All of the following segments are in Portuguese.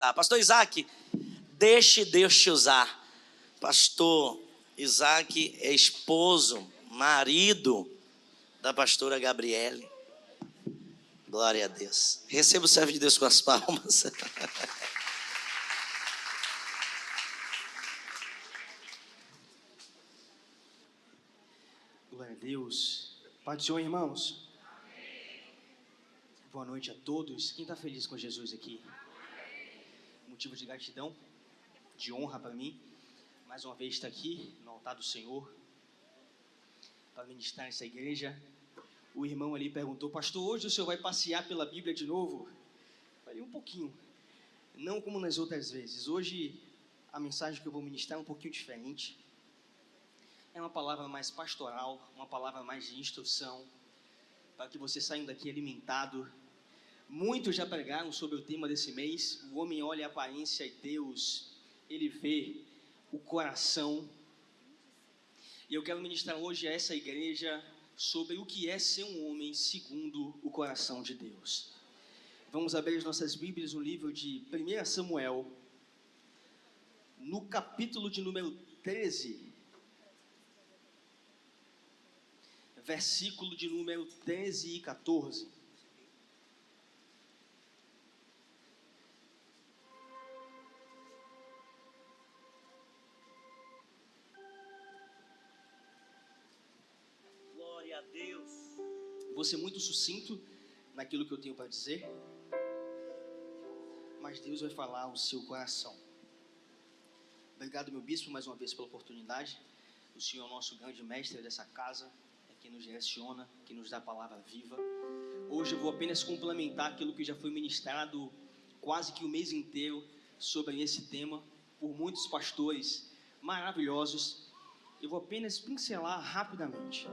Pastor Isaac, deixe Deus te usar. Pastor Isaac é esposo, marido da pastora Gabriele. Glória a Deus. Receba o servo de Deus com as palmas. Glória a Deus. Pai do Senhor, irmãos. Boa noite a todos. Quem está feliz com Jesus aqui? Motivo de gratidão, de honra para mim. Mais uma vez estar aqui no altar do Senhor para ministrar nessa igreja. O irmão ali perguntou: pastor, hoje o senhor vai passear pela Bíblia de novo? Falei, um pouquinho. Não como nas outras vezes. Hoje a mensagem que eu vou ministrar é um pouquinho diferente. É uma palavra mais pastoral, uma palavra mais de instrução, para que você saia daqui alimentado. Muitos já pregaram sobre o tema desse mês. O homem olha a aparência e Deus, ele vê o coração. E eu quero ministrar hoje a essa igreja sobre o que é ser um homem segundo o coração de Deus. Vamos abrir as nossas Bíblias no livro de 1 Samuel, no capítulo de número 13, versículo de número 13 e 14. Glória a Deus. Vou ser muito sucinto naquilo que eu tenho para dizer, mas Deus vai falar ao seu coração. Obrigado, meu bispo, mais uma vez pela oportunidade. O Senhor é o nosso grande mestre dessa casa, é quem nos direciona, quem nos dá a palavra viva. Hoje eu vou apenas complementar aquilo que já foi ministrado quase que o mês inteiro sobre esse tema por muitos pastores maravilhosos. Eu vou apenas pincelar rapidamente.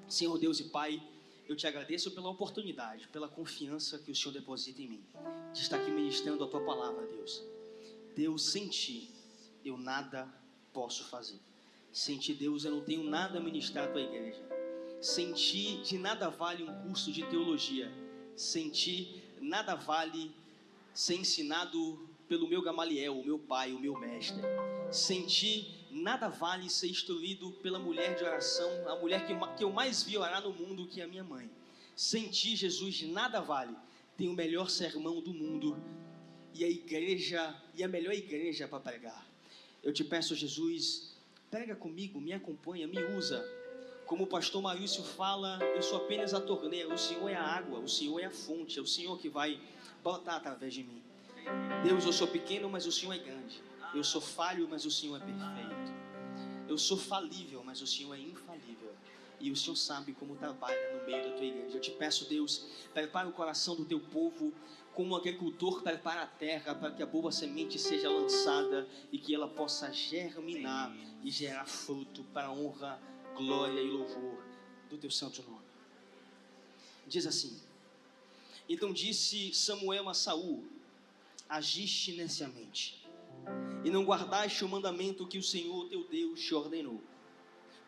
Senhor Deus e Pai, eu te agradeço pela oportunidade, pela confiança que o Senhor deposita em mim, de estar aqui ministrando a Tua palavra, Deus. Deus, sem Ti, eu nada posso fazer. Sem Ti, Deus, eu não tenho nada a ministrar à Tua igreja. Sem Ti, de nada vale um curso de teologia. Sem Ti, nada vale ser ensinado pelo meu Gamaliel, o meu pai, o meu mestre. Sem Ti, nada vale ser instruído pela mulher de oração, a mulher que eu mais vi orar no mundo, que é a minha mãe. Sem Ti, Jesus, nada vale. Tem o melhor sermão do mundo e a melhor igreja para pregar. Eu te peço, Jesus, prega comigo, me acompanha, me usa. Como o pastor Maurício fala, eu sou apenas a torneira, o Senhor é a água, o Senhor é a fonte, é o Senhor que vai brotar através de mim. Deus, eu sou pequeno, mas o Senhor é grande. Eu sou falho, mas o Senhor é perfeito. Eu sou falível, mas o Senhor é infalível. E o Senhor sabe como trabalha no meio da Tua igreja. Eu te peço, Deus, prepara o coração do Teu povo, como um agricultor prepara a terra para que a boa semente seja lançada e que ela possa germinar e gerar fruto para a honra, glória e louvor do Teu santo nome. Diz assim: então disse Samuel a Saul: agiste neciamente e não guardaste o mandamento que o Senhor teu Deus te ordenou,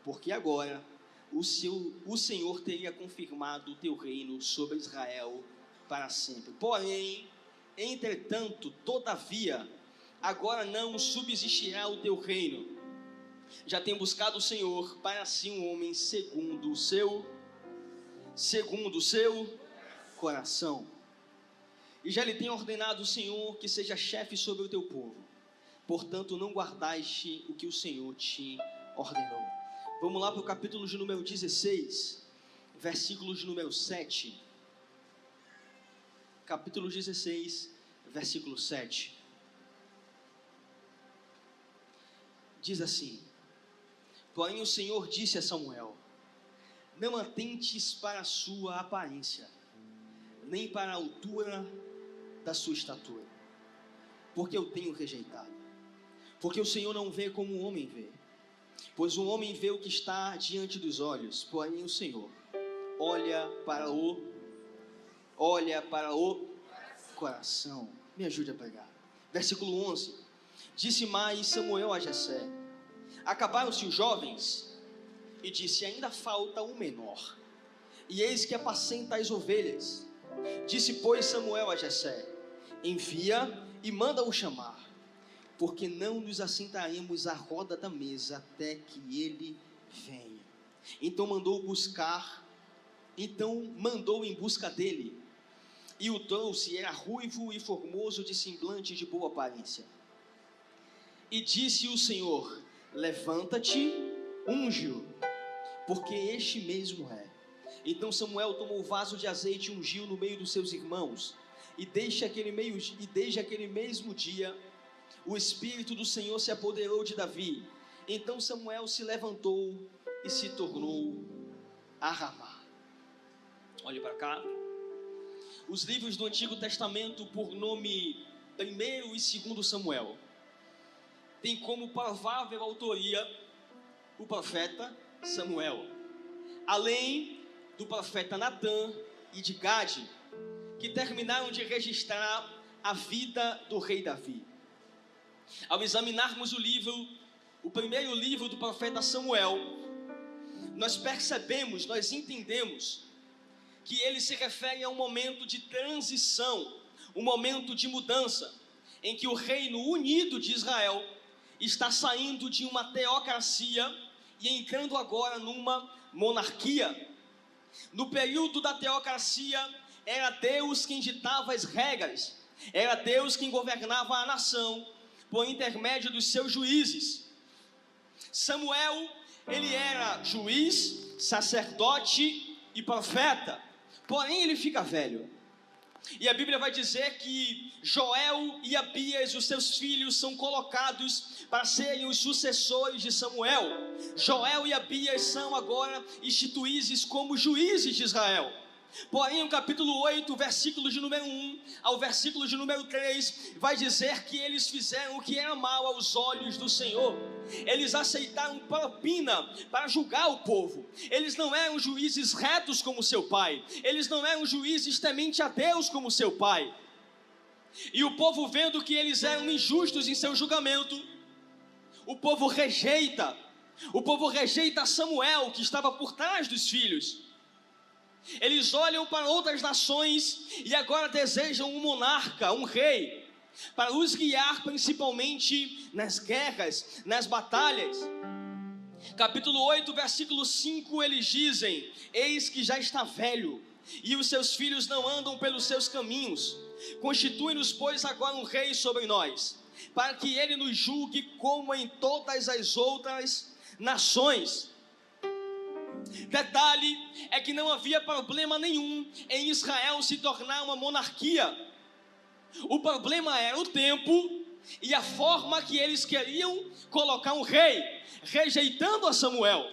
porque agora o Senhor teria confirmado o teu reino sobre Israel para sempre. Porém, entretanto, todavia, agora não subsistirá o teu reino. Já tem buscado o Senhor para si um homem segundo o seu coração. E já lhe tem ordenado o Senhor que seja chefe sobre o teu povo. Portanto, não guardaste o que o Senhor te ordenou. Vamos lá para o capítulo de número 16, versículo de número 7. Capítulo 16, versículo 7. Diz assim: porém o Senhor disse a Samuel: não atentes para a sua aparência, nem para a altura da sua estatura, porque eu tenho rejeitado. Porque o Senhor não vê como o homem vê, pois o homem vê o que está diante dos olhos, porém o Senhor olha para o coração. Me ajude a pregar. Versículo 11. Disse mais Samuel a Jessé: acabaram-se os jovens? E disse: ainda falta o menor, e eis que apacenta as ovelhas. Disse, pois, Samuel a Jessé: envia e manda-o chamar, porque não nos assentaremos à roda da mesa até que ele venha. Então mandou em busca dele, e o trouxe. Era ruivo e formoso, de semblante de boa aparência. E disse o Senhor: levanta-te, unge-o, porque este mesmo é. Então Samuel tomou o vaso de azeite e ungiu no meio dos seus irmãos. E desde aquele mesmo dia, o Espírito do Senhor se apoderou de Davi. Então Samuel se levantou e se tornou a Ramá. Olhe para cá. Os livros do Antigo Testamento, por nome 1º e 2º Samuel, tem como provável autoria o profeta Samuel, além do profeta Natã e de Gade, que terminaram de registrar a vida do rei Davi. Ao examinarmos o primeiro livro do profeta Samuel, nós entendemos que ele se refere a um momento de transição, um momento de mudança, em que o reino unido de Israel está saindo de uma teocracia e entrando agora numa monarquia. No período da teocracia, era Deus quem ditava as regras, era Deus quem governava a nação, por intermédio dos seus juízes. Samuel, ele era juiz, sacerdote e profeta, porém ele fica velho. E a Bíblia vai dizer que Joel e Abias, os seus filhos, são colocados para serem os sucessores de Samuel. Joel e Abias são agora instituídos como juízes de Israel. Porém, no capítulo 8, versículo de número 1 ao versículo de número 3, vai dizer que eles fizeram o que era mal aos olhos do Senhor. Eles aceitaram propina para julgar o povo. Eles não eram juízes retos como seu pai. Eles não eram juízes tementes a Deus como seu pai. E o povo, vendo que eles eram injustos em seu julgamento, o povo rejeita Samuel, que estava por trás dos filhos. Eles olham para outras nações e agora desejam um monarca, um rei, para os guiar principalmente nas guerras, nas batalhas. Capítulo 8, versículo 5, eles dizem: eis que já está velho, e os seus filhos não andam pelos seus caminhos. Constitui-nos, pois, agora um rei sobre nós, para que ele nos julgue como em todas as outras nações. Detalhe é que não havia problema nenhum em Israel se tornar uma monarquia. O problema era o tempo e a forma que eles queriam colocar um rei, rejeitando a Samuel.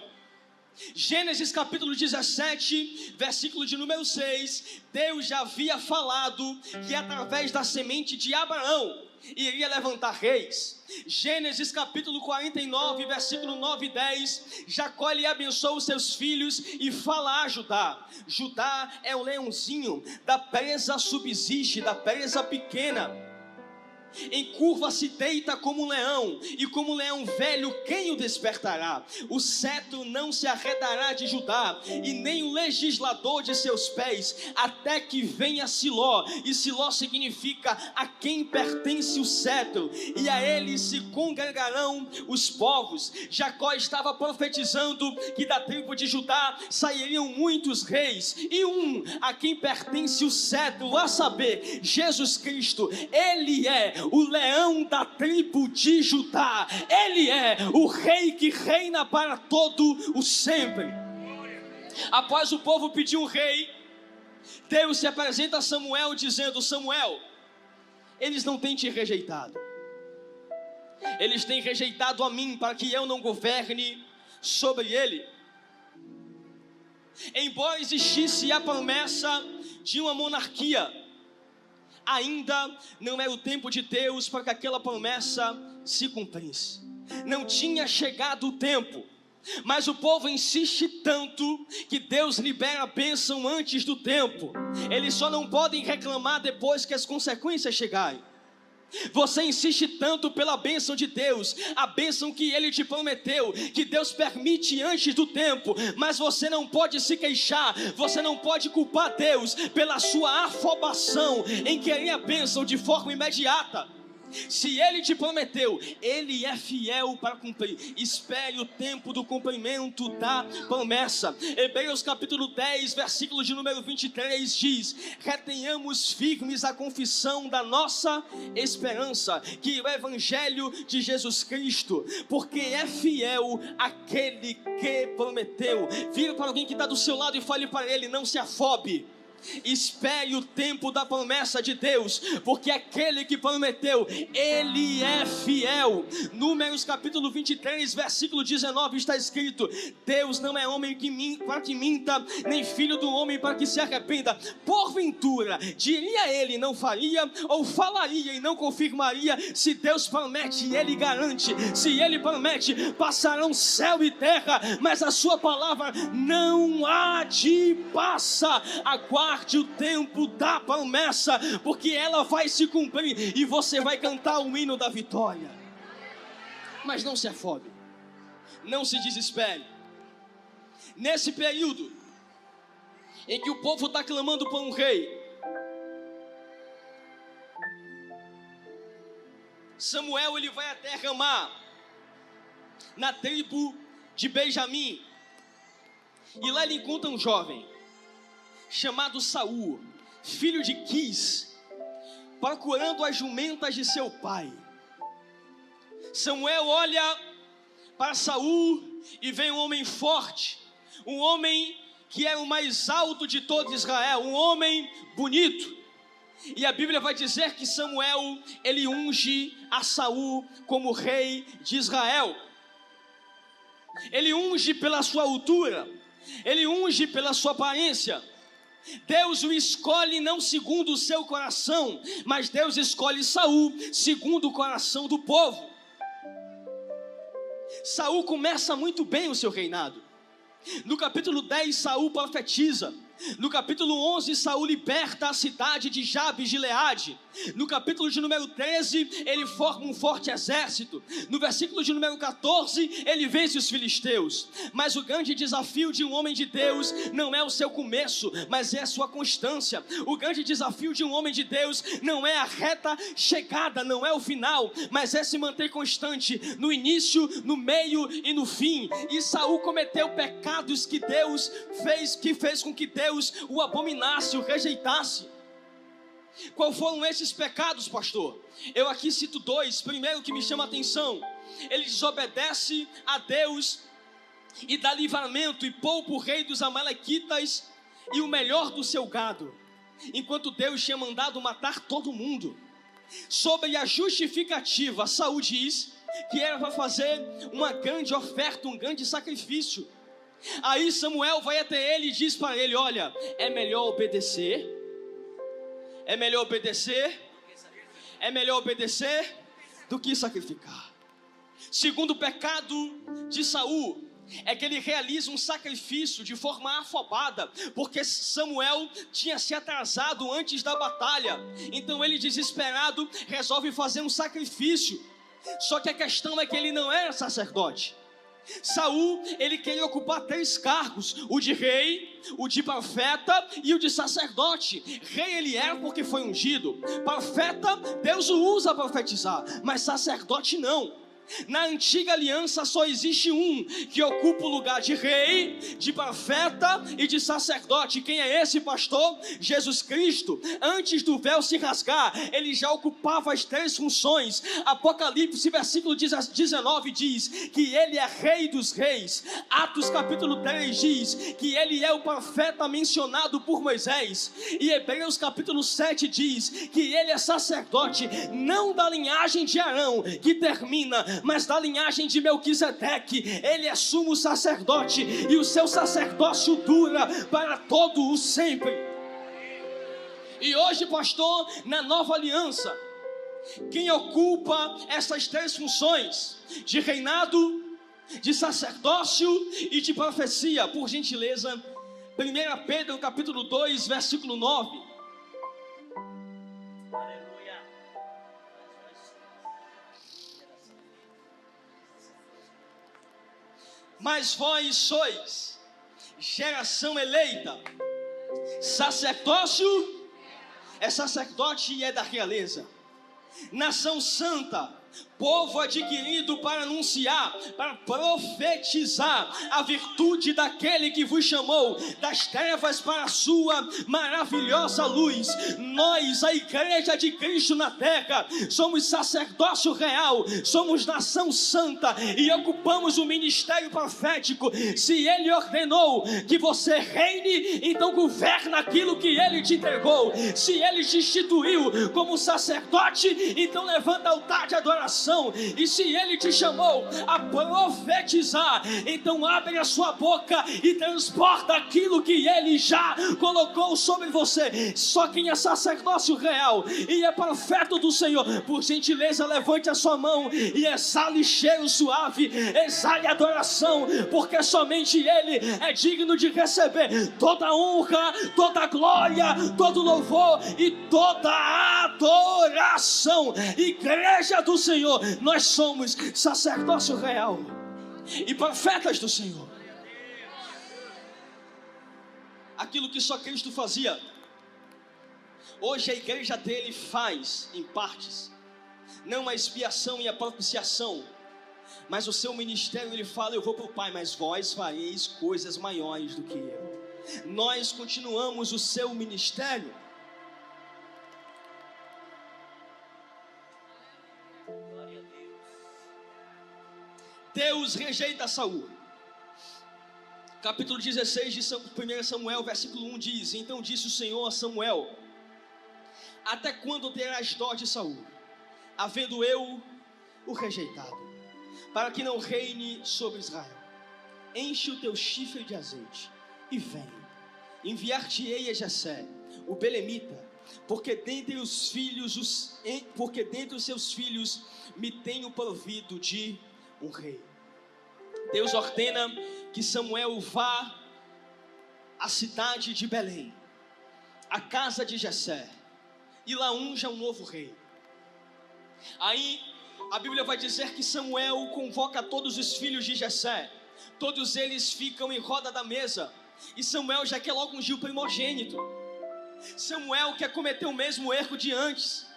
Gênesis capítulo 17, versículo de número 6, Deus já havia falado que através da semente de Abraão iria levantar reis. Gênesis capítulo 49, versículo 9 e 10, Jacó lhe abençoou os seus filhos e fala a Judá. Judá é o leãozinho, da presa subsiste, da presa pequena. Em curva se deita como um leão, e como um leão velho quem o despertará? O cetro não se arredará de Judá, e nem o legislador de seus pés, até que venha Siló. E Siló significa a quem pertence o cetro, e a ele se congregarão os povos. Jacó estava profetizando que da tribo de Judá sairiam muitos reis, e um a quem pertence o cetro, a saber, Jesus Cristo. Ele é o leão da tribo de Judá. Ele é o rei que reina para todo o sempre. Após o povo pedir um rei, Deus se apresenta a Samuel dizendo: Samuel, eles não têm te rejeitado, eles têm rejeitado a mim para que eu não governe sobre ele. Embora existisse a promessa de uma monarquia, ainda não era o tempo de Deus para que aquela promessa se cumprisse. Não tinha chegado o tempo, mas o povo insiste tanto que Deus libera a bênção antes do tempo. Eles só não podem reclamar depois que as consequências chegarem. Você insiste tanto pela bênção de Deus, a bênção que Ele te prometeu, que Deus permite antes do tempo, mas você não pode se queixar, você não pode culpar Deus pela sua afobação em querer a bênção de forma imediata. Se Ele te prometeu, Ele é fiel para cumprir. Espere o tempo do cumprimento da promessa. Hebreus capítulo 10, versículo de número 23 diz: retenhamos firmes a confissão da nossa esperança, que é o Evangelho de Jesus Cristo, porque é fiel aquele que prometeu. Vira para alguém que está do seu lado e fale para ele: não se afobe. Espere o tempo da promessa de Deus, porque aquele que prometeu, Ele é fiel. Números capítulo 23, versículo 19 está escrito: Deus não é homem para que minta, nem filho do homem para que se arrependa. Porventura, diria ele, não faria, ou falaria e não confirmaria? Se Deus promete, Ele garante. Se Ele promete, passarão céu e terra, mas a sua palavra não há de passar. Aguarde o tempo da promessa, porque ela vai se cumprir e você vai cantar o hino da vitória. Mas não se afobe, não se desespere. Nesse período em que o povo está clamando por um rei, Samuel ele vai até Ramá, na tribo de Benjamim, e lá ele encontra um jovem chamado Saul, filho de Quis, procurando as jumentas de seu pai. Samuel olha para Saul e vê um homem forte, um homem que é o mais alto de todo Israel, um homem bonito. E a Bíblia vai dizer que Samuel, ele unge a Saul como rei de Israel. Ele unge pela sua altura, ele unge pela sua aparência. Deus o escolhe não segundo o seu coração, mas Deus escolhe Saul segundo o coração do povo. Saul começa muito bem o seu reinado. No capítulo 10, Saul profetiza. No capítulo 11, Saul liberta a cidade de Jabes de Gileade. No capítulo de número 13, ele forma um forte exército. No versículo de número 14, ele vence os filisteus. Mas o grande desafio de um homem de Deus não é o seu começo, mas é a sua constância. O grande desafio de um homem de Deus não é a reta chegada, não é o final, mas é se manter constante no início, no meio e no fim. E Saul cometeu pecados que Deus fez com que Deus o abominasse, o rejeitasse. Qual foram esses pecados, pastor? Eu aqui cito dois. Primeiro, que me chama a atenção: ele desobedece a Deus e dá livramento e poupa o rei dos amalequitas e o melhor do seu gado, enquanto Deus tinha mandado matar todo mundo. Sobre a justificativa, Saul diz que era para fazer uma grande oferta, um grande sacrifício. Aí Samuel vai até ele e diz para ele: olha, é melhor obedecer do que sacrificar. Segundo pecado de Saul é que ele realiza um sacrifício de forma afobada, porque Samuel tinha se atrasado antes da batalha. Então ele, desesperado, resolve fazer um sacrifício. Só que a questão é que ele não era sacerdote. Saul, ele queria ocupar 3 cargos: o de rei, o de profeta e o de sacerdote. Rei ele era porque foi ungido. Profeta, Deus o usa a profetizar, mas sacerdote não. Na antiga aliança só existe um que ocupa o lugar de rei, de profeta e de sacerdote. Quem é esse, pastor? Jesus Cristo. Antes do véu se rasgar, ele já ocupava as 3 funções. Apocalipse versículo 19 diz que ele é rei dos reis. Atos capítulo 3 diz que ele é o profeta mencionado por Moisés. E Hebreus capítulo 7 diz que ele é sacerdote, não da linhagem de Arão, que termina, mas da linhagem de Melquisedeque. Ele é sumo sacerdote e o seu sacerdócio dura para todo o sempre. E hoje, pastor, na nova aliança, quem ocupa essas 3 funções de reinado, de sacerdócio e de profecia? Por gentileza, 1 Pedro capítulo 2, versículo 9. Mas vós sois geração eleita, sacerdócio, é sacerdote e é da realeza, nação santa, povo adquirido para anunciar, para profetizar a virtude daquele que vos chamou das trevas para a sua maravilhosa luz. Nós, a igreja de Cristo na terra, somos sacerdócio real, somos nação santa e ocupamos o ministério profético. Se Ele ordenou que você reine, então governa aquilo que Ele te entregou. Se Ele te instituiu como sacerdote, então levanta altar de adoração. E se Ele te chamou a profetizar, então abre a sua boca e transporta aquilo que Ele já colocou sobre você. Só quem é sacerdócio real e é profeta do Senhor, por gentileza levante a sua mão e exale cheiro suave, exale adoração, porque somente Ele é digno de receber toda honra, toda glória, todo louvor e toda adoração. Igreja do Senhor, nós somos sacerdócio real e profetas do Senhor. Aquilo que só Cristo fazia, hoje a igreja dele faz em partes, não a expiação e a propiciação, mas o seu ministério ele fala: eu vou para o Pai, mas vós fareis coisas maiores do que eu. Nós continuamos o seu ministério. Deus rejeita Saul. Capítulo 16 de 1 Samuel, versículo 1 diz: então disse o Senhor a Samuel: até quando terás dó de Saul, havendo eu o rejeitado, para que não reine sobre Israel? Enche o teu chifre de azeite e vem, enviar-te-ei a Jessé, o belemita, porque dentre os seus filhos me tenho provido de um rei. Deus ordena que Samuel vá à cidade de Belém, à casa de Jessé, e lá unja um novo rei. Aí a Bíblia vai dizer que Samuel convoca todos os filhos de Jessé. Todos eles ficam em roda da mesa, e Samuel já quer logo ungir o primogênito. Samuel quer cometer o mesmo erro de antes,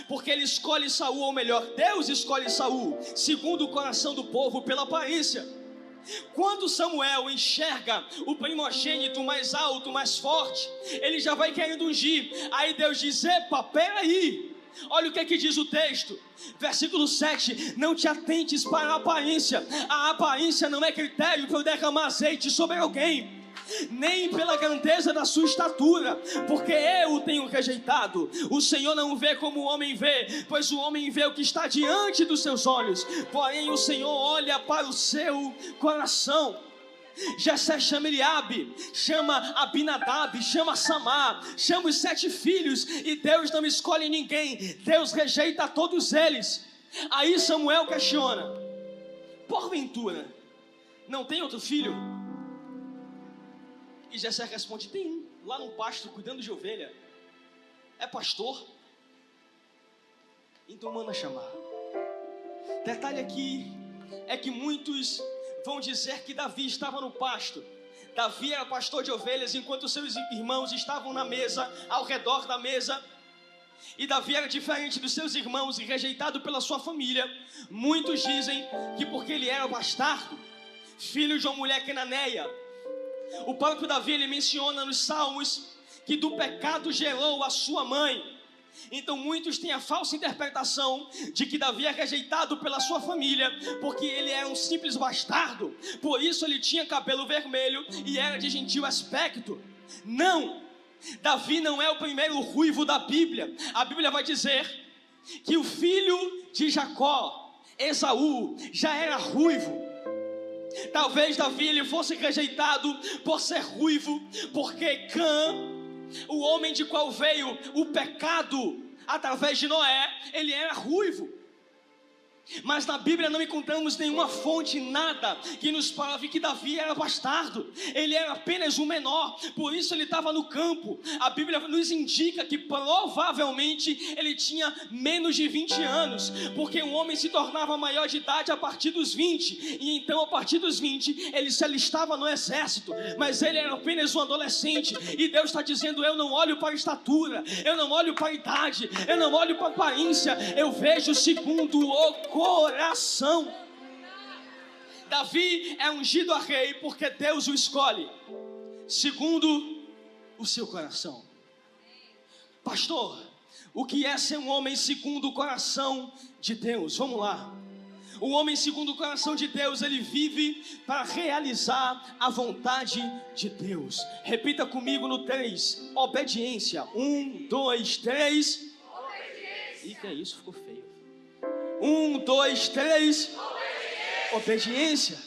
porque ele escolhe Saul, ou melhor, Deus escolhe Saul segundo o coração do povo, pela aparência. Quando Samuel enxerga o primogênito mais alto, mais forte, ele já vai querendo ungir. Aí Deus diz: epa, peraí, olha o que é que diz o texto, versículo 7, não te atentes para a aparência não é critério para eu derramar azeite sobre alguém, nem pela grandeza da sua estatura, porque eu o tenho rejeitado. O Senhor não vê como o homem vê, pois o homem vê o que está diante dos seus olhos, porém o Senhor olha para o seu coração. Jessé chama Eliabe, chama Abinadab, chama Samar, chama os 7 filhos, e Deus não escolhe ninguém, Deus rejeita todos eles. Aí Samuel questiona: porventura não tem outro filho? E Jessé responde: tem um, lá no pasto, cuidando de ovelha, é pastor. Então manda chamar. Detalhe aqui é que muitos vão dizer que Davi estava no pasto. Davi era pastor de ovelhas, enquanto seus irmãos estavam na mesa, ao redor da mesa. E Davi era diferente dos seus irmãos e rejeitado pela sua família. Muitos dizem que porque ele era bastardo, filho de uma mulher cananeia. O próprio Davi, ele menciona nos Salmos que do pecado gerou a sua mãe. Então muitos têm a falsa interpretação de que Davi é rejeitado pela sua família, porque ele era um simples bastardo, por isso ele tinha cabelo vermelho e era de gentil aspecto. Não, Davi não é o primeiro ruivo da Bíblia. A Bíblia vai dizer que o filho de Jacó, Esaú, já era ruivo. Talvez Davi ele fosse rejeitado por ser ruivo, porque Cã, o homem de qual veio o pecado através de Noé, ele era ruivo. Mas na Bíblia não encontramos nenhuma fonte, nada que nos prove que Davi era bastardo. Ele era apenas um menor, por isso ele estava no campo. A Bíblia nos indica que provavelmente ele tinha menos de 20 anos, porque um homem se tornava maior de idade a partir dos 20, e então a partir dos 20 ele se alistava no exército. Mas ele era apenas um adolescente, e Deus está dizendo: eu não olho para a estatura, eu não olho para a idade, eu não olho para a aparência, eu vejo segundo o coração. Davi é ungido a rei porque Deus o escolhe segundo o seu coração. Pastor, o que é ser um homem segundo o coração de Deus? Vamos lá. O homem segundo o coração de Deus, ele vive para realizar a vontade de Deus. Repita comigo no 3: obediência. 1, 2, 3. Obediência. Ih, que é isso? Ficou feio. 1, 2, 3. Obediência.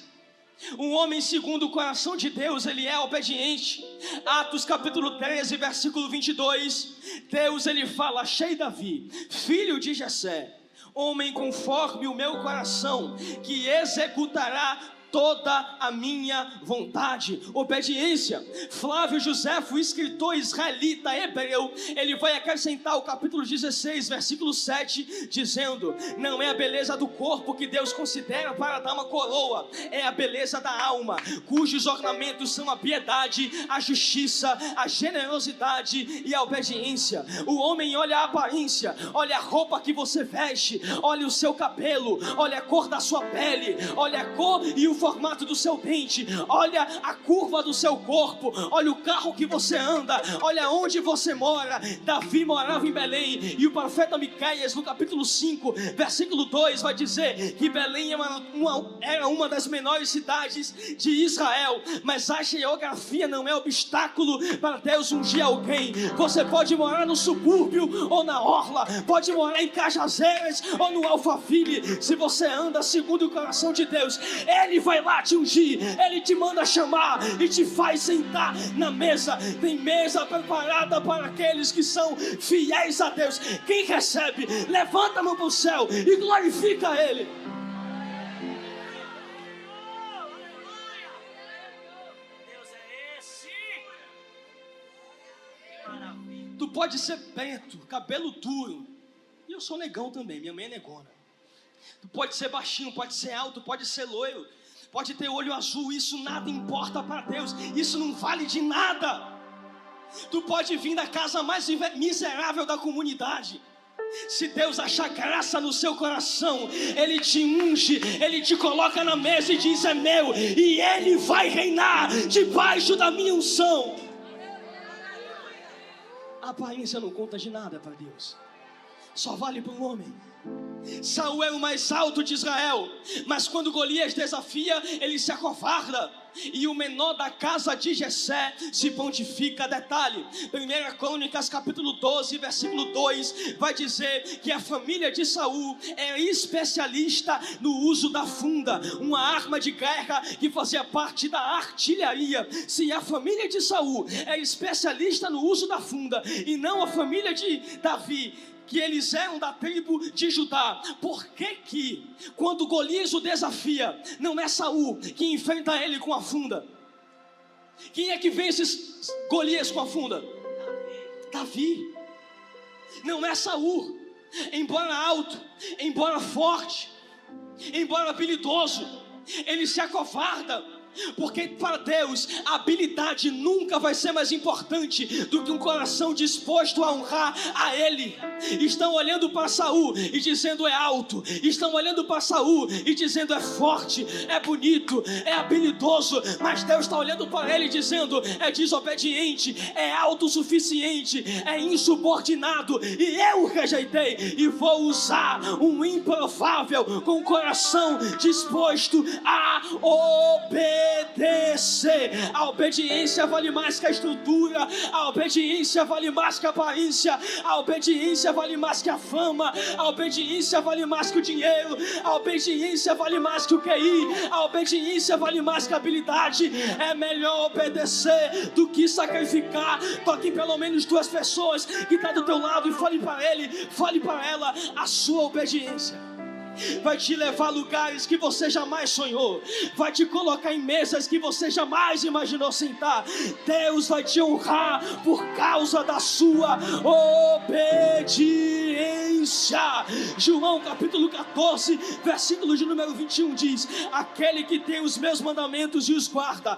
Um homem segundo o coração de Deus, ele é obediente. Atos capítulo 13, versículo 22. Deus, ele fala: achei Davi, filho de Jessé, homem conforme o meu coração, que executará toda a minha vontade. Obediência. Flávio Joséfo, escritor israelita hebreu, ele vai acrescentar o capítulo 16, versículo 7, dizendo: não é a beleza do corpo que Deus considera para dar uma coroa, é a beleza da alma, cujos ornamentos são a piedade, a justiça, a generosidade e a obediência. O homem olha a aparência, olha a roupa que você veste, olha o seu cabelo, olha a cor da sua pele, olha a cor e o formato do seu dente, olha a curva do seu corpo, olha o carro que você anda, olha onde você mora. Davi morava em Belém, e o profeta Miqueias, no capítulo 5, versículo 2, vai dizer que Belém era uma das menores cidades de Israel. Mas a geografia não é obstáculo para Deus ungir alguém. Você pode morar no subúrbio ou na orla, pode morar em Cajazeiras ou no Alphaville. Se você anda segundo o coração de Deus, Ele vai lá te ungir, Ele te manda chamar e te faz sentar na mesa. Tem mesa preparada para aqueles que são fiéis a Deus. Quem recebe, levanta a mão para o céu e glorifica Ele. Deus é esse. Tu pode ser preto, cabelo duro, e eu sou negão também, minha mãe é negona. Tu pode ser baixinho, pode ser alto, pode ser loiro, pode ter olho azul, isso nada importa para Deus, isso não vale de nada. Tu pode vir da casa mais miserável da comunidade, se Deus achar graça no seu coração, Ele te unge, Ele te coloca na mesa e diz: é meu, e Ele vai reinar debaixo da minha unção. A aparência não conta de nada para Deus, só vale para o homem. Saul é o mais alto de Israel, mas quando Golias desafia, ele se acovarda, e o menor da casa de Jessé se pontifica. Detalhe, 1 Crônicas capítulo 12, versículo 2, vai dizer que a família de Saul é especialista no uso da funda, uma arma de guerra que fazia parte da artilharia. Se a família de Saul é especialista no uso da funda, e não a família de Davi, que eles eram da tribo de Judá, por que quando Golias o desafia, não é Saul que enfrenta ele com a funda? Quem é que vence Golias com a funda? Davi. Não é Saul. Embora alto, embora forte, embora habilidoso, ele se acovarda, porque para Deus a habilidade nunca vai ser mais importante do que um coração disposto a honrar a Ele. Estão olhando para Saul e dizendo: é alto. Estão olhando para Saul e dizendo: é forte, é bonito, é habilidoso. Mas Deus está olhando para ele dizendo: é desobediente, é autossuficiente, é insubordinado. E eu o rejeitei e vou usar um improvável com o coração disposto a obedecer. A obediência vale mais que a estrutura, a obediência vale mais que a aparência, a obediência vale mais que a fama, a obediência vale mais que o dinheiro, a obediência vale mais que o QI, a obediência vale mais que a habilidade. É melhor obedecer do que sacrificar. Toque pelo menos 2 pessoas que estão do teu lado e fale para ele, fale para ela a sua obediência. vai te levar a lugares que você jamais sonhou, vai te colocar em mesas que você jamais imaginou sentar. Deus vai te honrar por causa da sua obediência. João capítulo 14, versículo de número 21 diz: aquele que tem os meus mandamentos e os guarda,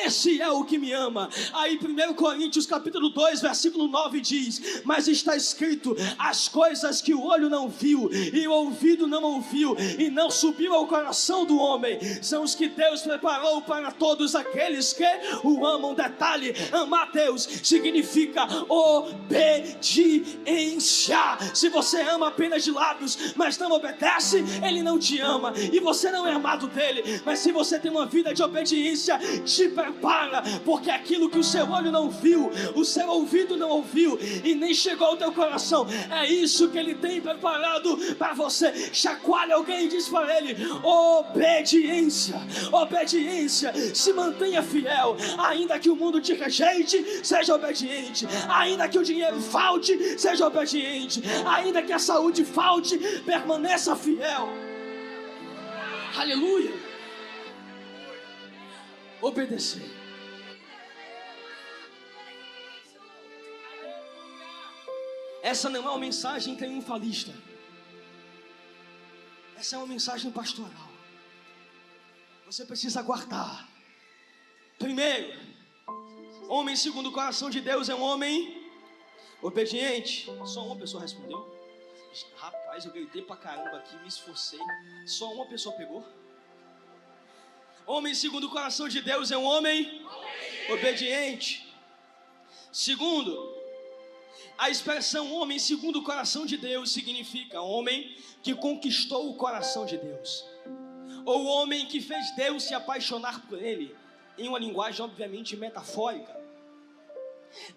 esse é o que me ama. Aí 1 Coríntios capítulo 2, versículo 9 diz: mas está escrito, as coisas que o olho não viu e o ouvido não ouviu e não subiu ao coração do homem, são os que Deus preparou para todos aqueles que o amam. Detalhe, amar Deus significa obediência. Se você ama apenas de lábios, mas não obedece, Ele não te ama e você não é amado dele. Mas se você tem uma vida de obediência, te prepara, porque aquilo que o seu olho não viu, o seu ouvido não ouviu e nem chegou ao teu coração, é isso que Ele tem preparado para você. Chacoalha alguém e diz para ele: obediência, obediência. Se mantenha fiel, ainda que o mundo te rejeite, seja obediente. Ainda que o dinheiro falte, seja obediente. Ainda que a saúde falte, permaneça fiel. Aleluia. Obedecer. Essa não é uma mensagem triunfalista. Essa é uma mensagem pastoral. Você precisa guardar. Primeiro, homem segundo o coração de Deus é um homem obediente. Só uma pessoa respondeu. Rapaz, eu gritei pra caramba aqui, me esforcei. Só uma pessoa pegou. Homem segundo o coração de Deus é um homem obediente. Segundo, a expressão homem segundo o coração de Deus significa homem que conquistou o coração de Deus, ou homem que fez Deus se apaixonar por ele, em uma linguagem obviamente metafórica.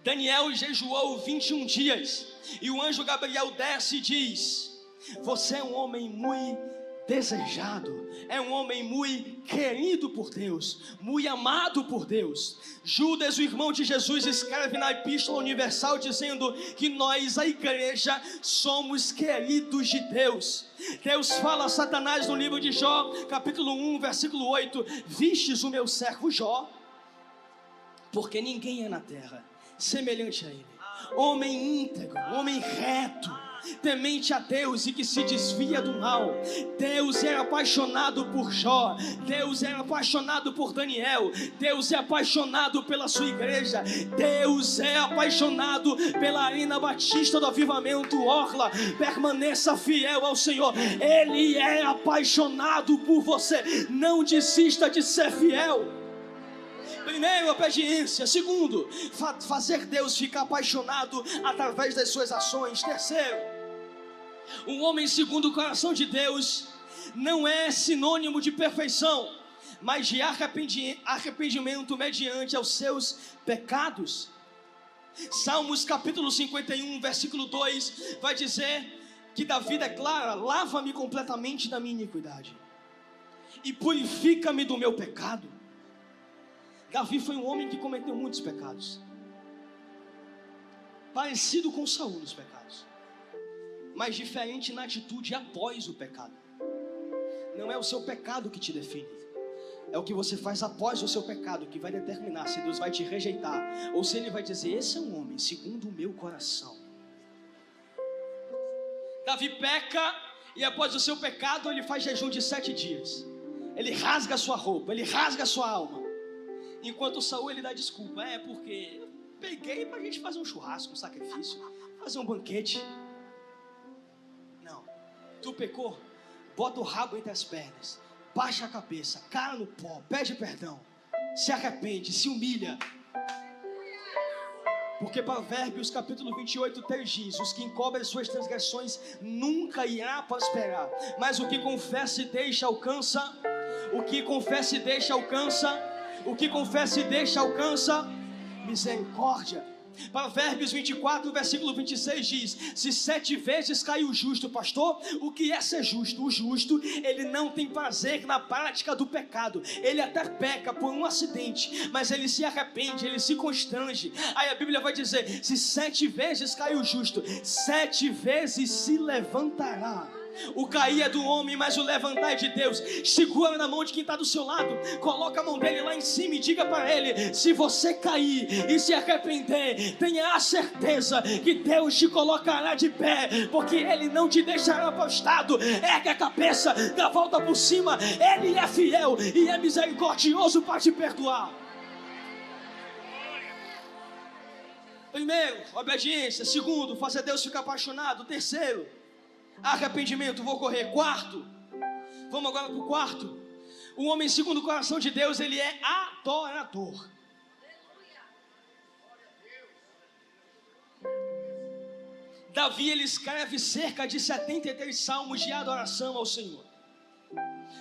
Daniel jejuou 21 dias e o anjo Gabriel desce e diz: você é um homem muito desejado, é um homem muito querido por Deus, muito amado por Deus. Judas, o irmão de Jesus, escreve na Epístola Universal dizendo que nós, a igreja, somos queridos de Deus. Deus fala a Satanás no livro de Jó, capítulo 1, versículo 8: vistes o meu servo Jó, porque ninguém é na terra semelhante a ele, homem íntegro, homem reto, temente a Deus e que se desvia do mal. Deus é apaixonado por Jó, Deus é apaixonado por Daniel, Deus é apaixonado pela sua igreja, Deus é apaixonado pela Arena Batista do Avivamento Orla. Permaneça fiel ao Senhor, Ele é apaixonado por você. Não desista de ser fiel. Primeiro, obediência. Segundo, fazer Deus ficar apaixonado através das suas ações. Terceiro, um homem segundo o coração de Deus não é sinônimo de perfeição, mas de arrependimento mediante aos seus pecados. Salmos capítulo 51, versículo 2 vai dizer que Davi declara: lava-me completamente da minha iniquidade e purifica-me do meu pecado. Davi foi um homem que cometeu muitos pecados, parecido com Saul nos pecados, mas diferente na atitude após o pecado. Não é o seu pecado que te define, é o que você faz após o seu pecado que vai determinar se Deus vai te rejeitar ou se Ele vai dizer: esse é um homem segundo o meu coração. Davi peca e após o seu pecado ele faz jejum de 7 dias. Ele rasga a sua roupa, ele rasga a sua alma. Enquanto Saul ele dá desculpa: é porque eu peguei pra gente fazer um churrasco, um sacrifício, fazer um banquete. Não, tu pecou, bota o rabo entre as pernas, baixa a cabeça, cara no pó, pede perdão, se arrepende, se humilha. Porque Provérbios capítulo 28, 3 diz: os que encobrem suas transgressões nunca irá prosperar, mas o que confessa e deixa alcança. O que confessa e deixa alcança. O que confessa e deixa alcança misericórdia. Provérbios 24, versículo 26 diz: se 7 vezes cai o justo, pastor, o que é ser justo? O justo, ele não tem prazer na prática do pecado. Ele até peca por um acidente, mas ele se arrepende, ele se constrange. Aí a Bíblia vai dizer: se 7 vezes cai o justo, 7 vezes se levantará. O cair é do homem, mas o levantar é de Deus. Segura na mão de quem está do seu lado, coloca a mão dele lá em cima e diga para ele: se você cair e se arrepender, tenha a certeza que Deus te colocará de pé, porque Ele não te deixará prostrado. Ergue a cabeça, dá a volta por cima. Ele é fiel e é misericordioso para te perdoar. Primeiro, obediência. Segundo, fazer Deus ficar apaixonado. Terceiro, arrependimento. Vou correr. Quarto, vamos agora para o quarto. O homem segundo o coração de Deus, ele é adorador. Davi, ele escreve cerca de 73 salmos de adoração ao Senhor.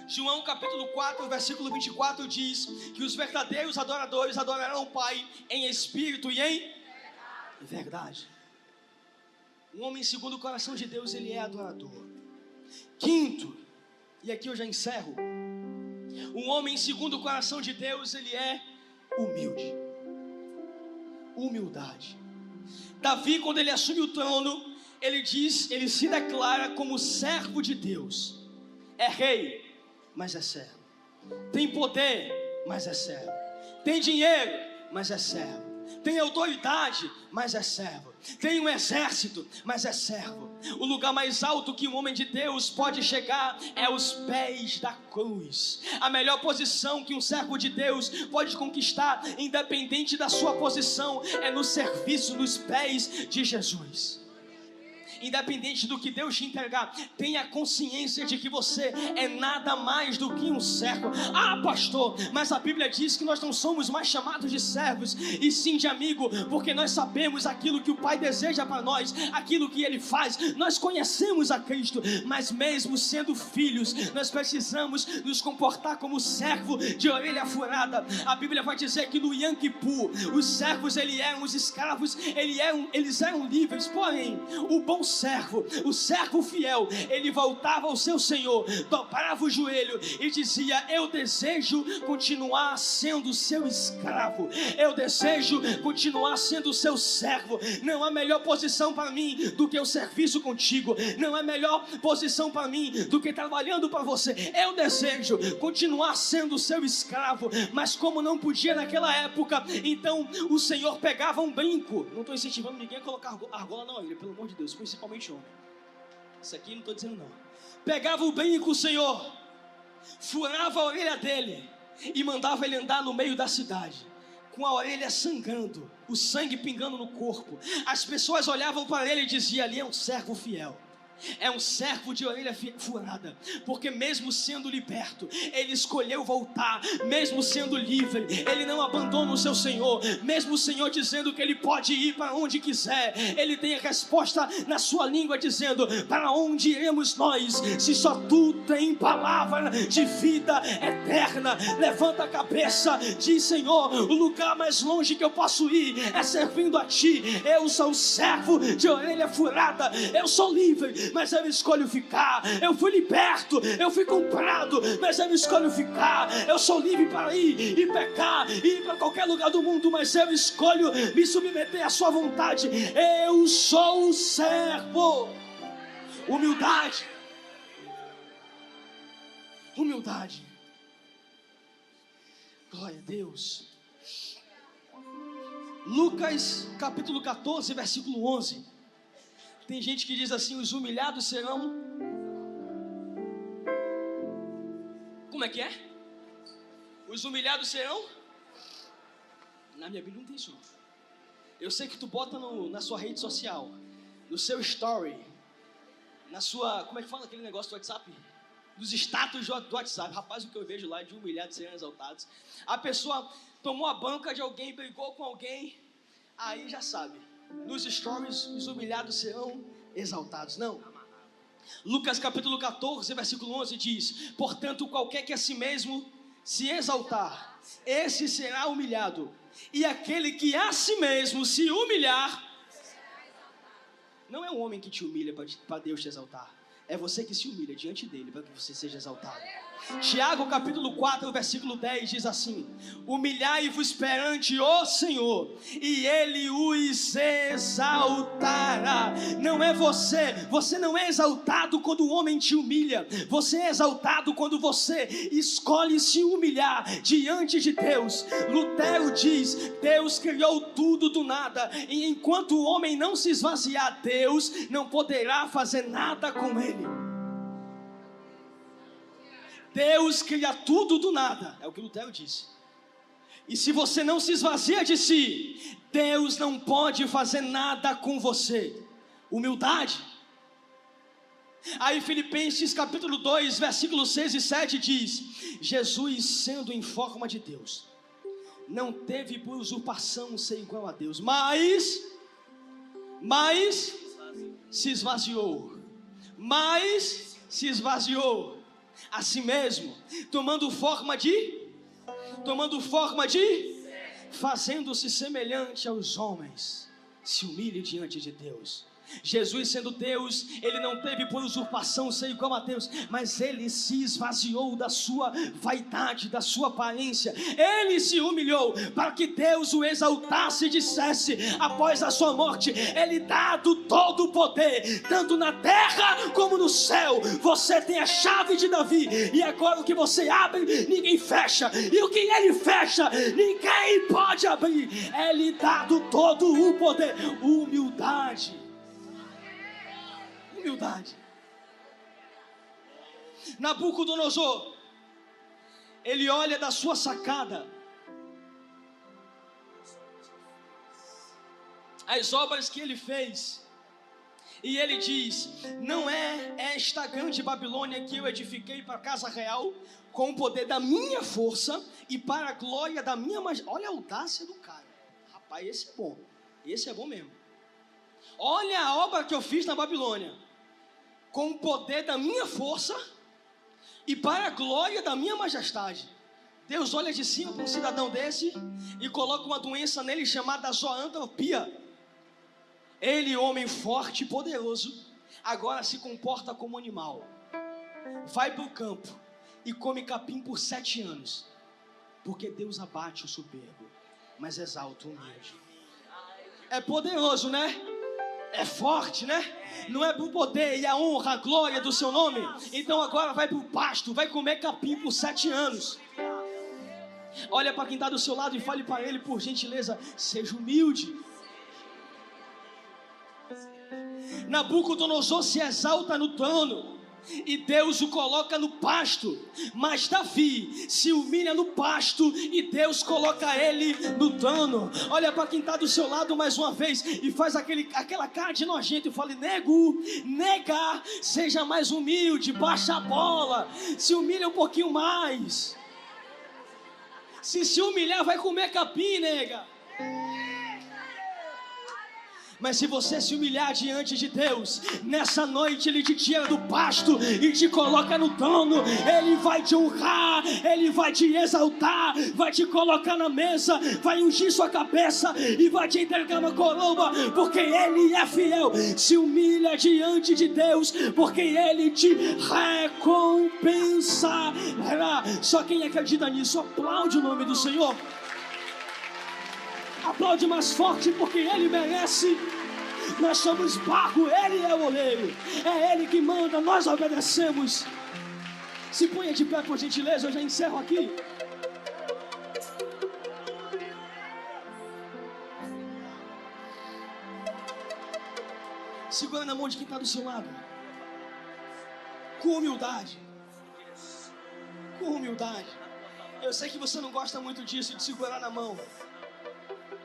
João capítulo 4, versículo 24 diz que os verdadeiros adoradores adorarão o Pai em espírito e em verdade. Um homem segundo o coração de Deus, ele é adorador. Quinto, e aqui eu já encerro. Um homem segundo o coração de Deus, ele é humilde. Humildade. Davi, quando ele assume o trono, ele se declara como servo de Deus. É rei, mas é servo. Tem poder, mas é servo. Tem dinheiro, mas é servo. Tem autoridade, mas é servo. Tem um exército, mas é servo. O lugar mais alto que um homem de Deus pode chegar é os pés da cruz. A melhor posição que um servo de Deus pode conquistar, independente da sua posição, é no serviço nos pés de Jesus. Independente do que Deus te entregar, tenha consciência de que você é nada mais do que um servo. Ah, pastor, mas a Bíblia diz que nós não somos mais chamados de servos, e sim de amigo, porque nós sabemos aquilo que o Pai deseja para nós, aquilo que Ele faz. Nós conhecemos a Cristo, mas mesmo sendo filhos, nós precisamos nos comportar como servo de orelha furada. A Bíblia vai dizer que no Yom Kippur, os servos, os escravos, eles eram livres, porém, o bom servo, o servo fiel, ele voltava ao seu Senhor, dobrava o joelho e dizia: eu desejo continuar sendo seu escravo, eu desejo continuar sendo seu servo. Não há melhor posição para mim do que o serviço contigo, não há melhor posição para mim do que trabalhando para você. Eu desejo continuar sendo seu escravo. Mas como não podia naquela época, então o Senhor pegava um brinco. Não estou incentivando ninguém a colocar argola na orelha, pelo amor de Deus, principalmente homem. Isso aqui não estou dizendo não. Pegava o brinco, o Senhor furava a orelha dele e mandava ele andar no meio da cidade, com a orelha sangrando, o sangue pingando no corpo. As pessoas olhavam para ele e diziam: ali é um servo fiel, é um servo de orelha furada, porque mesmo sendo liberto, ele escolheu voltar. Mesmo sendo livre, ele não abandona o seu Senhor. Mesmo o Senhor dizendo que ele pode ir para onde quiser, ele tem a resposta na sua língua dizendo: para onde iremos nós, se só tu tem palavra de vida eterna? Levanta a cabeça, diz: Senhor, o lugar mais longe que eu posso ir é servindo a ti. Eu sou servo de orelha furada, eu sou livre, mas eu escolho ficar. Eu fui liberto, eu fui comprado, mas eu escolho ficar. Eu sou livre para ir e pecar, ir para qualquer lugar do mundo, mas eu escolho me submeter à sua vontade. Eu sou o servo. Humildade. Humildade. Glória a Deus. Lucas capítulo 14, versículo 11. Tem gente que diz assim: os humilhados serão... Como é que é? Os humilhados serão... Na minha Bíblia não tem isso. Eu sei que tu bota na sua rede social, no seu story, na sua... Como é que fala aquele negócio do WhatsApp? Dos status do WhatsApp. Rapaz, o que eu vejo lá de humilhados serão exaltados. A pessoa tomou a banca de alguém, brigou com alguém, aí já sabe. Nos stories, os humilhados serão exaltados. Não. Lucas capítulo 14, versículo 11 diz: portanto, qualquer que a si mesmo se exaltar, esse será humilhado, e aquele que a si mesmo se humilhar... Não é um homem que te humilha para Deus te exaltar, É você que se humilha diante dele para que você seja exaltado. Tiago capítulo 4, versículo 10 diz assim: humilhai-vos perante o Senhor, e Ele os exaltará. Não é você não é exaltado quando o homem te humilha. Você é exaltado quando você escolhe se humilhar diante de Deus. Lutero diz: Deus criou tudo do nada, e enquanto o homem não se esvaziar, Deus não poderá fazer nada com ele. Deus cria tudo do nada, é o que Lutero disse. E se você não se esvazia de si, Deus não pode fazer nada com você. Humildade. Aí Filipenses capítulo 2, versículos 6 e 7 diz: Jesus, sendo em forma de Deus, não teve por usurpação ser igual a Deus, mas se esvaziou. A si mesmo, tomando forma de, fazendo-se semelhante aos homens, se humilhe diante de Deus. Jesus, sendo Deus, ele não teve por usurpação ser igual a Deus, mas ele se esvaziou da sua vaidade, da sua aparência. Ele se humilhou para que Deus o exaltasse e dissesse, após a sua morte: ele dado todo o poder, tanto na terra como no céu. Você tem a chave de Davi, e agora o que você abre, ninguém fecha, e o que ele fecha, ninguém pode abrir. Ele dado todo o poder. Humildade. Nabucodonosor, ele olha da sua sacada as obras que ele fez, e ele diz: não é esta grande Babilônia que eu edifiquei para a casa real, com o poder da minha força e para a glória da minha majestade. Olha a audácia do cara. Rapaz, esse é bom mesmo. Olha a obra que eu fiz na Babilônia, com o poder da minha força e para a glória da minha majestade. Deus olha de cima para um cidadão desse e coloca uma doença nele chamada zoantropia. Ele, homem forte e poderoso, agora se comporta como animal. Vai para o campo e come capim por 7 anos. Porque Deus abate o soberbo, mas exalta o humilde. É poderoso, né? É forte, né? Não é para o poder e a honra, a glória do seu nome. Então agora vai para o pasto, vai comer capim por 7 anos. Olha para quem está do seu lado e fale para ele, por gentileza: seja humilde. Nabucodonosor se exalta no trono e Deus o coloca no pasto, mas Davi se humilha no pasto e Deus coloca ele no trono. Olha para quem está do seu lado mais uma vez e faz aquela cara de nojento e fale: nega, seja mais humilde, baixa a bola, se humilha um pouquinho mais. Se humilhar, vai comer capim, nega. Mas se você se humilhar diante de Deus, nessa noite Ele te tira do pasto e te coloca no trono. Ele vai te honrar, Ele vai te exaltar, vai te colocar na mesa, vai ungir sua cabeça e vai te entregar uma coroa, porque Ele é fiel. Se humilha diante de Deus, porque Ele te recompensará. Só quem acredita nisso, aplaude o nome do Senhor. Aplaude mais forte, porque Ele merece. Nós somos barro, Ele é o oleiro, é Ele que manda, nós obedecemos. Se ponha de pé, por gentileza, eu já encerro aqui. Segura na mão de quem está do seu lado, com humildade. Eu sei que você não gosta muito disso, de segurar na mão,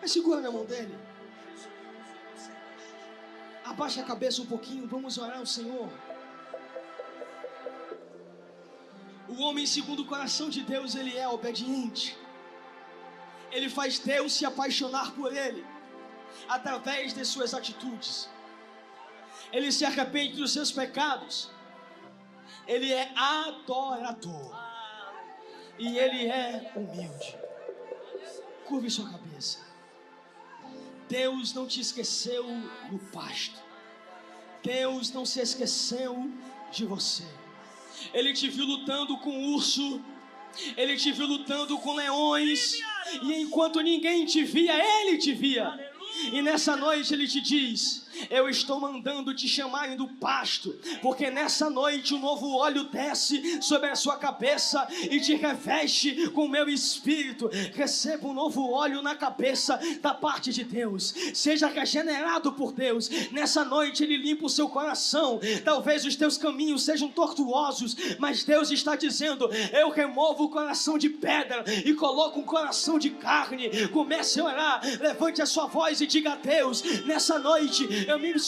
mas segura na mão dele. Abaixa a cabeça um pouquinho, vamos orar ao Senhor. O homem segundo o coração de Deus, ele é obediente. Ele faz Deus se apaixonar por ele, através de suas atitudes. Ele se arrepende dos seus pecados. Ele é adorador. E ele é humilde. Curve sua cabeça. Deus não te esqueceu no pasto. Deus não se esqueceu de você. Ele te viu lutando com urso, ele te viu lutando com leões, e enquanto ninguém te via, ele te via. E nessa noite ele te diz: eu estou mandando te chamarem do pasto, porque nessa noite um novo óleo desce sobre a sua cabeça e te reveste com o meu espírito. Receba um novo óleo na cabeça da parte de Deus. Seja regenerado por Deus. Nessa noite ele limpa o seu coração. Talvez os teus caminhos sejam tortuosos, mas Deus está dizendo: eu removo o coração de pedra e coloco um coração de carne. Comece a orar, levante a sua voz e diga a Deus: nessa noite eu me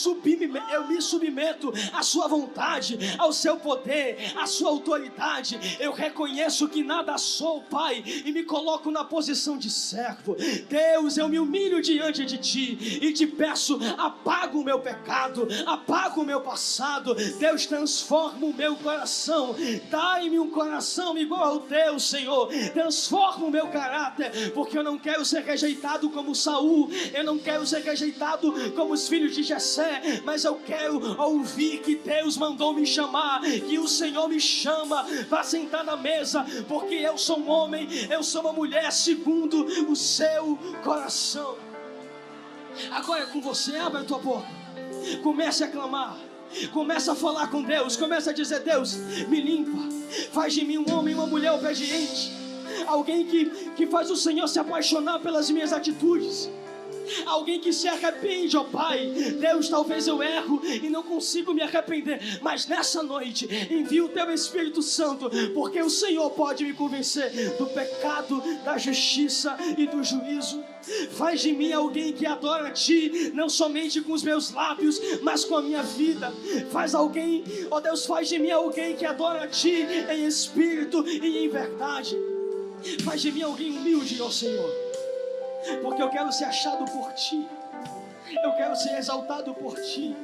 submeto à sua vontade, ao seu poder, à sua autoridade. Eu reconheço que nada sou, Pai, e me coloco na posição de servo. Deus, eu me humilho diante de Ti e te peço: apaga o meu pecado, apaga o meu passado. Deus, transforma o meu coração, dai-me um coração igual ao Teu, Senhor. Transforma o meu caráter, porque eu não quero ser rejeitado como Saul, eu não quero ser rejeitado como os filhos de Jessé, mas eu quero ouvir que Deus mandou me chamar, que o Senhor me chama para sentar na mesa, porque eu sou um homem, eu sou uma mulher segundo o seu coração. Agora é com você, abre a tua boca, comece a clamar, comece a falar com Deus, comece a dizer: Deus, me limpa, faz de mim um homem e uma mulher obediente, alguém que faz o Senhor se apaixonar pelas minhas atitudes, alguém que se arrepende, ó Pai. Deus, talvez eu erro e não consigo me arrepender, mas nessa noite envia o Teu Espírito Santo, porque o Senhor pode me convencer do pecado, da justiça e do juízo. Faz de mim alguém que adora a Ti, não somente com os meus lábios, mas com a minha vida. Faz alguém, ó Deus, faz de mim alguém que adora a Ti em espírito e em verdade. Faz de mim alguém humilde, ó Senhor, porque eu quero ser achado por Ti, eu quero ser exaltado por Ti,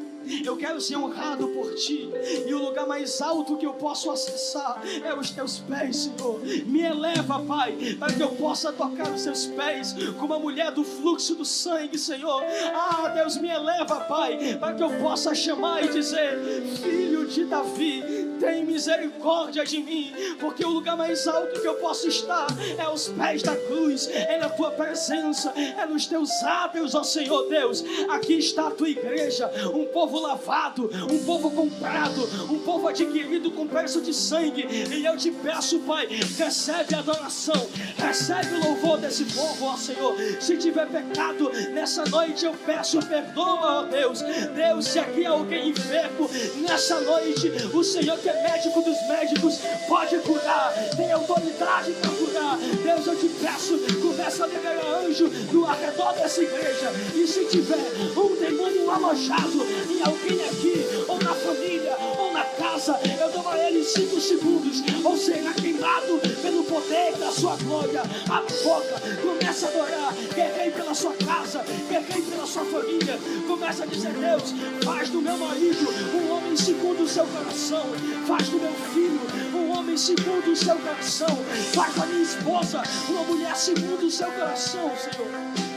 eu quero ser honrado por Ti, e o lugar mais alto que eu posso acessar é os Teus pés, Senhor. Me eleva, Pai, para que eu possa tocar os Teus pés como a mulher do fluxo do sangue, Senhor. Ah, Deus, me eleva, Pai, para que eu possa chamar e dizer: filho de Davi, tem misericórdia de mim, porque o lugar mais alto que eu posso estar é aos pés da cruz, é na Tua presença, é nos Teus átrios, ó Senhor Deus. Aqui está a Tua igreja, um povo lavado, um povo comprado, um povo adquirido com preço de sangue, e eu te peço, Pai, recebe a adoração, recebe o louvor desse povo, ó Senhor. Se tiver pecado nessa noite, eu peço, perdoa, ó Deus. Deus, se aqui há alguém enfermo nessa noite, o Senhor, que é médico dos médicos, pode curar, tem autoridade para curar. Deus, eu te peço, começa a liberar anjo no arredor dessa igreja, e se tiver um demônio alojado em alguém aqui, ou na família, ou na casa, eu dou a ele 5 segundos, ou será queimado pelo poder da sua glória. A boca, começa a adorar, guerrei pela sua casa, guerrei pela sua família, começa a dizer: Deus, faz do meu marido um homem segundo o seu coração, faz do meu filho um homem segundo o seu coração, faz da minha esposa uma mulher segundo o seu coração, Senhor.